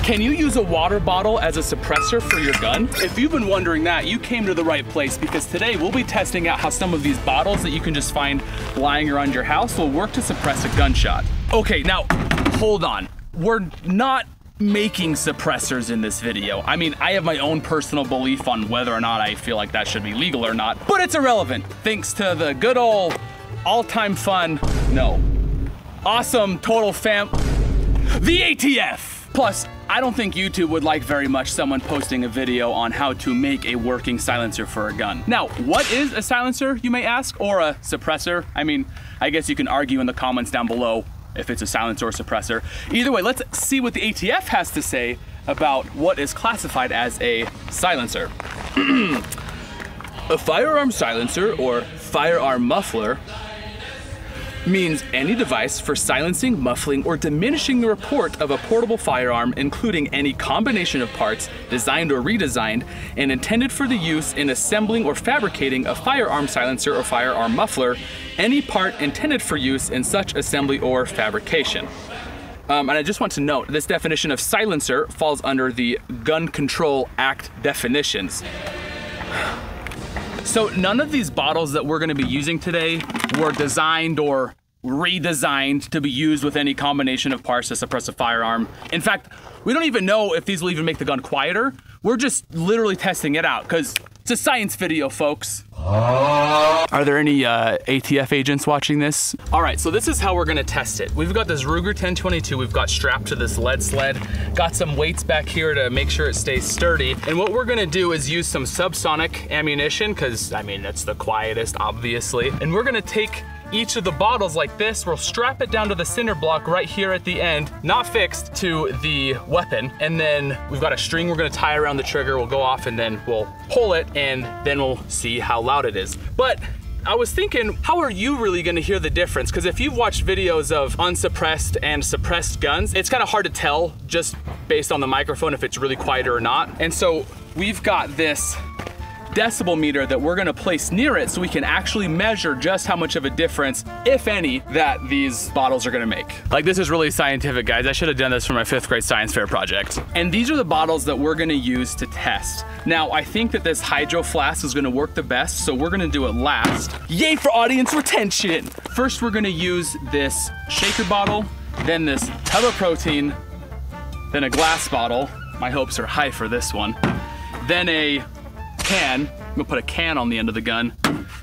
Can you use a water bottle as a suppressor for your gun? If you've been wondering that, you came to the right place, because today we'll be testing out how some of these bottles that you can just find lying around your house will work to suppress a gunshot. Okay, now, hold on. We're not making suppressors in this video. I mean, I have my own personal belief on whether or not I feel like that should be legal or not, but it's irrelevant, thanks to the good old all-time fun, no, awesome total the ATF. Plus, I don't think YouTube would like very much someone posting a video on how to make a working silencer for a gun. Now, what is a silencer, you may ask, or a suppressor? I mean, I guess you can argue in the comments down below if it's a silencer or suppressor. Either way, let's see what the ATF has to say about what is classified as a silencer. A firearm silencer, or firearm muffler, means any device for silencing, muffling, or diminishing the report of a portable firearm, including any combination of parts designed or redesigned and intended for the use in assembling or fabricating a firearm silencer or firearm muffler, any part intended for use in such assembly or fabrication. And I just want to note, this definition of silencer falls under the Gun Control Act definitions. So none of these bottles that we're gonna be using today were designed or redesigned to be used with any combination of parts to suppress a firearm. In fact, we don't even know if these will even make the gun quieter. We're just literally testing it out, because it's a science video, folks. Are there any ATF agents watching this? All right, so this is how we're gonna test it. We've got this Ruger 1022 we've got strapped to this lead sled, got some weights back here to make sure it stays sturdy. And what we're gonna do is use some subsonic ammunition, because I mean, that's the quietest, obviously. And we're gonna take each of the bottles like this, we'll strap it down to the cinder block right here at the end, not fixed to the weapon. And then we've got a string we're gonna tie around the trigger, we'll go off and then we'll pull it, and then we'll see how loud it is. But I was thinking, how are you really gonna hear the difference? Because if you've watched videos of unsuppressed and suppressed guns, it's kind of hard to tell just based on the microphone if it's really quieter or not. And so we've got this decibel meter that we're gonna place near it so we can actually measure just how much of a difference, if any, that these bottles are gonna make. Like, this is really scientific, guys. I should have done this for my 5th grade science fair project. And these are the bottles that we're gonna use to test. Now, I think that this hydro flask is gonna work the best, so we're gonna do it last. Yay for audience retention! First, we're gonna use this shaker bottle, then this tub of protein, then a glass bottle. My hopes are high for this one. Then a can, I'm gonna put a can on the end of the gun,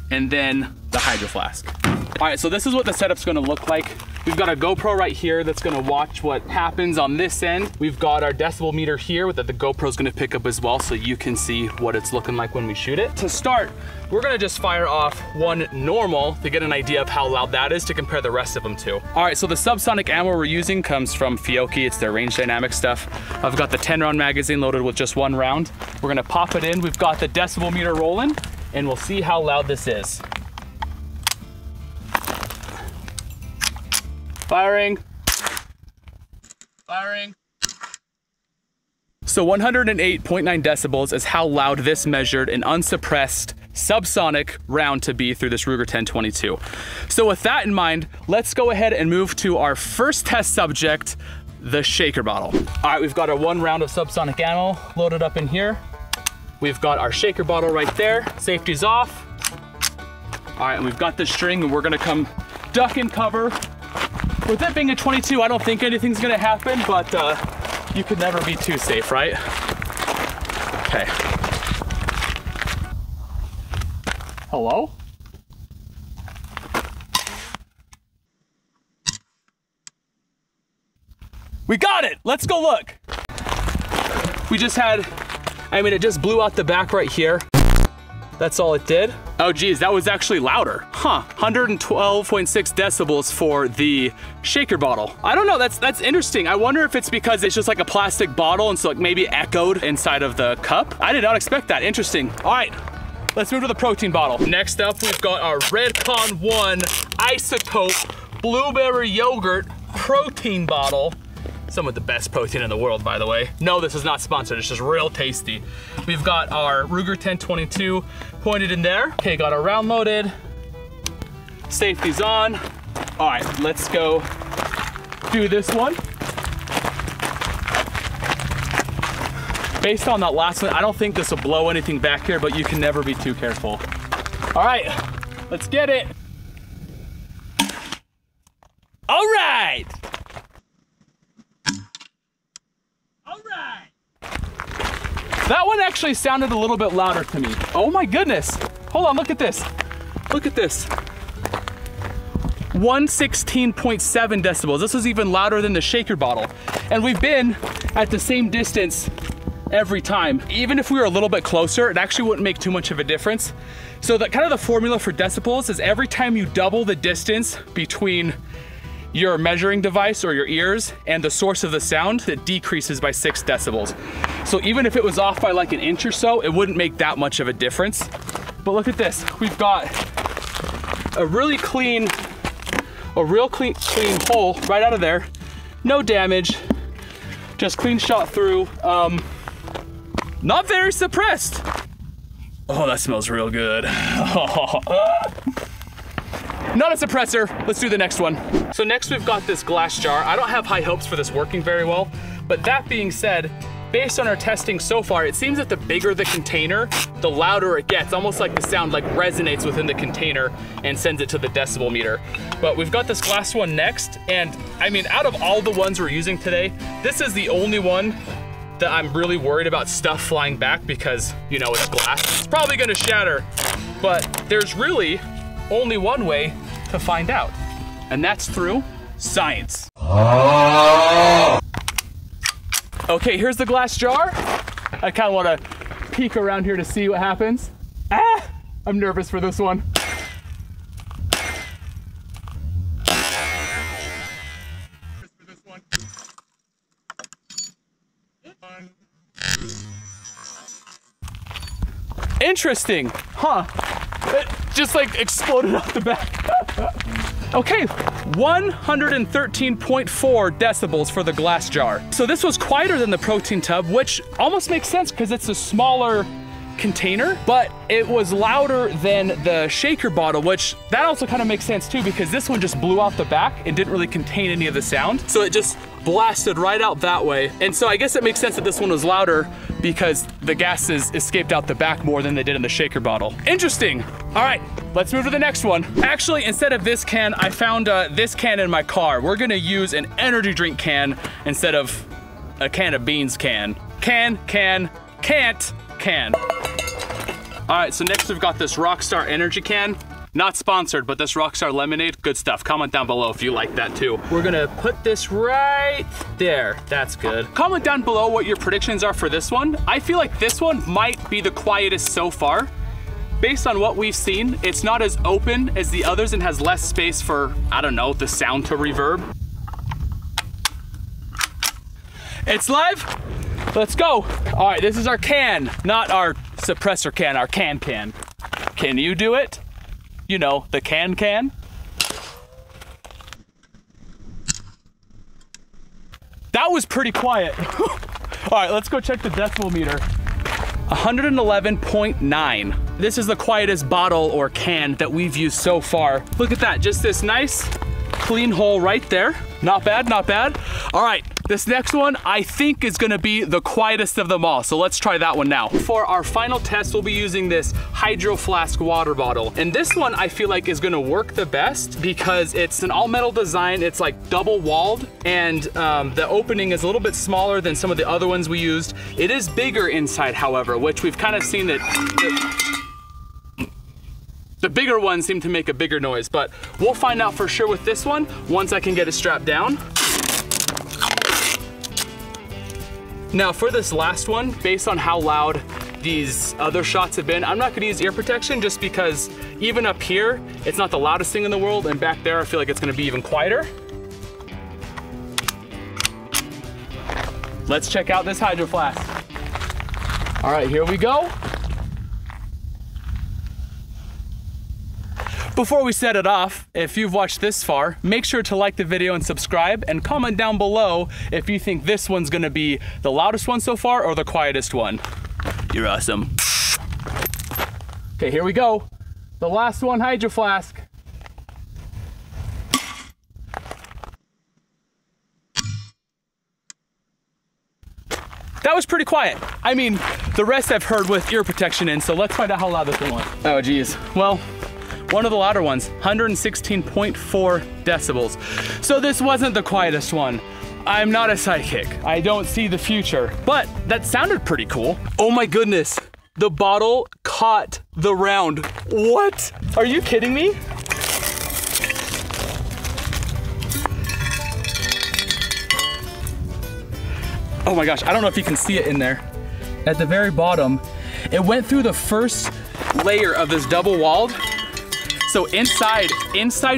and then the hydro flask. All right, so this is what the setup's gonna look like. We've got a GoPro right here that's gonna watch what happens on this end. We've got our decibel meter here that the GoPro's gonna pick up as well, so you can see what it's looking like when we shoot it. To start, we're gonna just fire off one normal to get an idea of how loud that is to compare the rest of them to. All right, so the subsonic ammo we're using comes from Fiocchi. It's their range dynamic stuff. I've got the 10-round magazine loaded with just 1 round. We're gonna pop it in. We've got the decibel meter rolling, and we'll see how loud this is. Firing. Firing. So 108.9 decibels is how loud this measured an unsuppressed subsonic round to be through this Ruger 1022. So with that in mind, let's go ahead and move to our first test subject, the shaker bottle. All right, we've got our 1 round of subsonic ammo loaded up in here. We've got our shaker bottle right there. Safety's off. All right, and we've got the string, and we're gonna come duck and cover. With it being a 22, I don't think anything's gonna happen, but you could never be too safe, right? Okay. Hello? We got it! Let's go look. We just had, I mean, it just blew out the back right here. That's all it did. Oh geez, that was actually louder. Huh, 112.6 decibels for the shaker bottle. I don't know, that's interesting. I wonder if it's because it's just like a plastic bottle and so like maybe echoed inside of the cup. I did not expect that, interesting. All right, let's move to the protein bottle. Next up, we've got our Redcon 1 Isotope Blueberry Yogurt Protein Bottle. Some of the best protein in the world, by the way. No, this is not sponsored, it's just real tasty. We've got our Ruger 1022 pointed in there. Okay, got our round loaded. Safety's on. All right, let's go do this one. Based on that last one, I don't think this will blow anything back here, but you can never be too careful. All right, let's get it. All right. All right. That one actually sounded a little bit louder to me. Oh my goodness. Hold on, look at this. Look at this. 116.7 decibels. This is even louder than the shaker bottle. And we've been at the same distance every time. Even if we were a little bit closer, it actually wouldn't make too much of a difference. So the kind of the formula for decibels is every time you double the distance between your measuring device or your ears and the source of the sound, it decreases by 6 decibels. So even if it was off by like an inch or so, it wouldn't make that much of a difference. But look at this, we've got a really clean, clean hole right out of there. No damage, just clean shot through. Not very suppressed. Oh, that smells real good. Not a suppressor. Let's do the next one. So next we've got this glass jar. I don't have high hopes for this working very well, but that being said, based on our testing so far, it seems that the bigger the container, the louder it gets, almost like the sound like resonates within the container and sends it to the decibel meter. But we've got this glass one next, and I mean, out of all the ones we're using today, this is the only one that I'm really worried about stuff flying back because, you know, it's glass. It's probably gonna shatter, but there's really only one way to find out, and that's through science. Okay, here's the glass jar. I kind of want to peek around here to see what happens. Ah, I'm nervous for this one. Interesting, huh? It just like exploded off the back. Okay, 113.4 decibels for the glass jar. So this was quieter than the protein tub, which almost makes sense because it's a smaller container, but it was louder than the shaker bottle, which that also kind of makes sense too, because this one just blew out the back and didn't really contain any of the sound. So it just blasted right out that way. And so I guess it makes sense that this one was louder because the gases escaped out the back more than they did in the shaker bottle. Interesting. All right, let's move to the next one. Actually, instead of this can, I found this can in my car. We're gonna use an energy drink can instead of a can of beans can. Can, can't, can. All right, so next we've got this Rockstar energy can. Not sponsored, but this Rockstar lemonade, good stuff. Comment down below if you like that too. We're gonna put this right there. That's good. Comment down below what your predictions are for this one. I feel like this one might be the quietest so far. Based on what we've seen, it's not as open as the others and has less space for, I don't know, the sound to reverb. It's live. Let's go. All right, this is our can, not our suppressor can, our can. Can you do it? You know, the can. That was pretty quiet. All right, let's go check the decibel meter. 111.9. This is the quietest bottle or can that we've used so far. Look at that, just this nice clean hole right there. Not bad, not bad. All right, this next one I think is gonna be the quietest of them all. So let's try that one now. For our final test, we'll be using this Hydro Flask water bottle. And this one I feel like is gonna work the best because it's an all metal design. It's like double walled and the opening is a little bit smaller than some of the other ones we used. It is bigger inside, however, which we've kind of seen that the bigger ones seem to make a bigger noise, but we'll find out for sure with this one once I can get it strapped down. Now for this last one, based on how loud these other shots have been, I'm not gonna use ear protection just because even up here, it's not the loudest thing in the world, and back there I feel like it's gonna be even quieter. Let's check out this Hydro Flask. All right, here we go. Before we set it off, if you've watched this far, make sure to like the video and subscribe, and comment down below if you think this one's gonna be the loudest one so far or the quietest one. You're awesome. Okay, here we go. The last one, Hydro Flask. that was pretty quiet. I mean, the rest I've heard with ear protection in, so let's find out how loud this one was. Oh geez, well, one of the louder ones, 116.4 decibels. So this wasn't the quietest one. I'm not a psychic. I don't see the future, but that sounded pretty cool. Oh my goodness, the bottle caught the round. What? Are you kidding me? Oh my gosh, I don't know if you can see it in there. At the very bottom, it went through the first layer of this double walled. So inside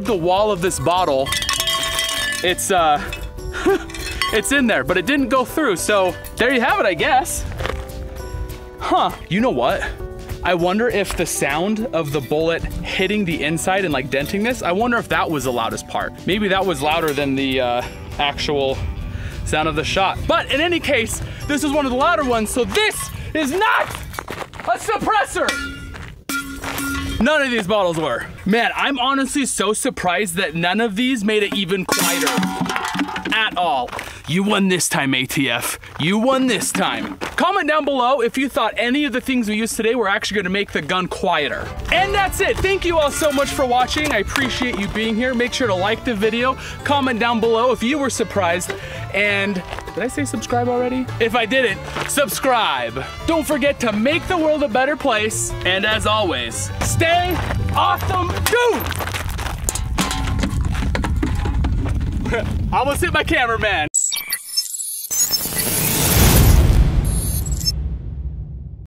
the wall of this bottle, it's it's in there, but it didn't go through. So there you have it, I guess. Huh, you know what? I wonder if the sound of the bullet hitting the inside and like denting this, I wonder if that was the loudest part. Maybe that was louder than the actual sound of the shot. But in any case, this is one of the louder ones, so this is not a suppressor. None of these bottles were. Man, I'm honestly so surprised that none of these made it even quieter at all. You won this time, ATF. You won this time. Comment down below if you thought any of the things we used today were actually gonna make the gun quieter. And that's it. Thank you all so much for watching. I appreciate you being here. Make sure to like the video. Comment down below if you were surprised. And did I say subscribe already? If I didn't, subscribe. Don't forget to make the world a better place. And as always, stay awesome, dude. I almost hit my cameraman.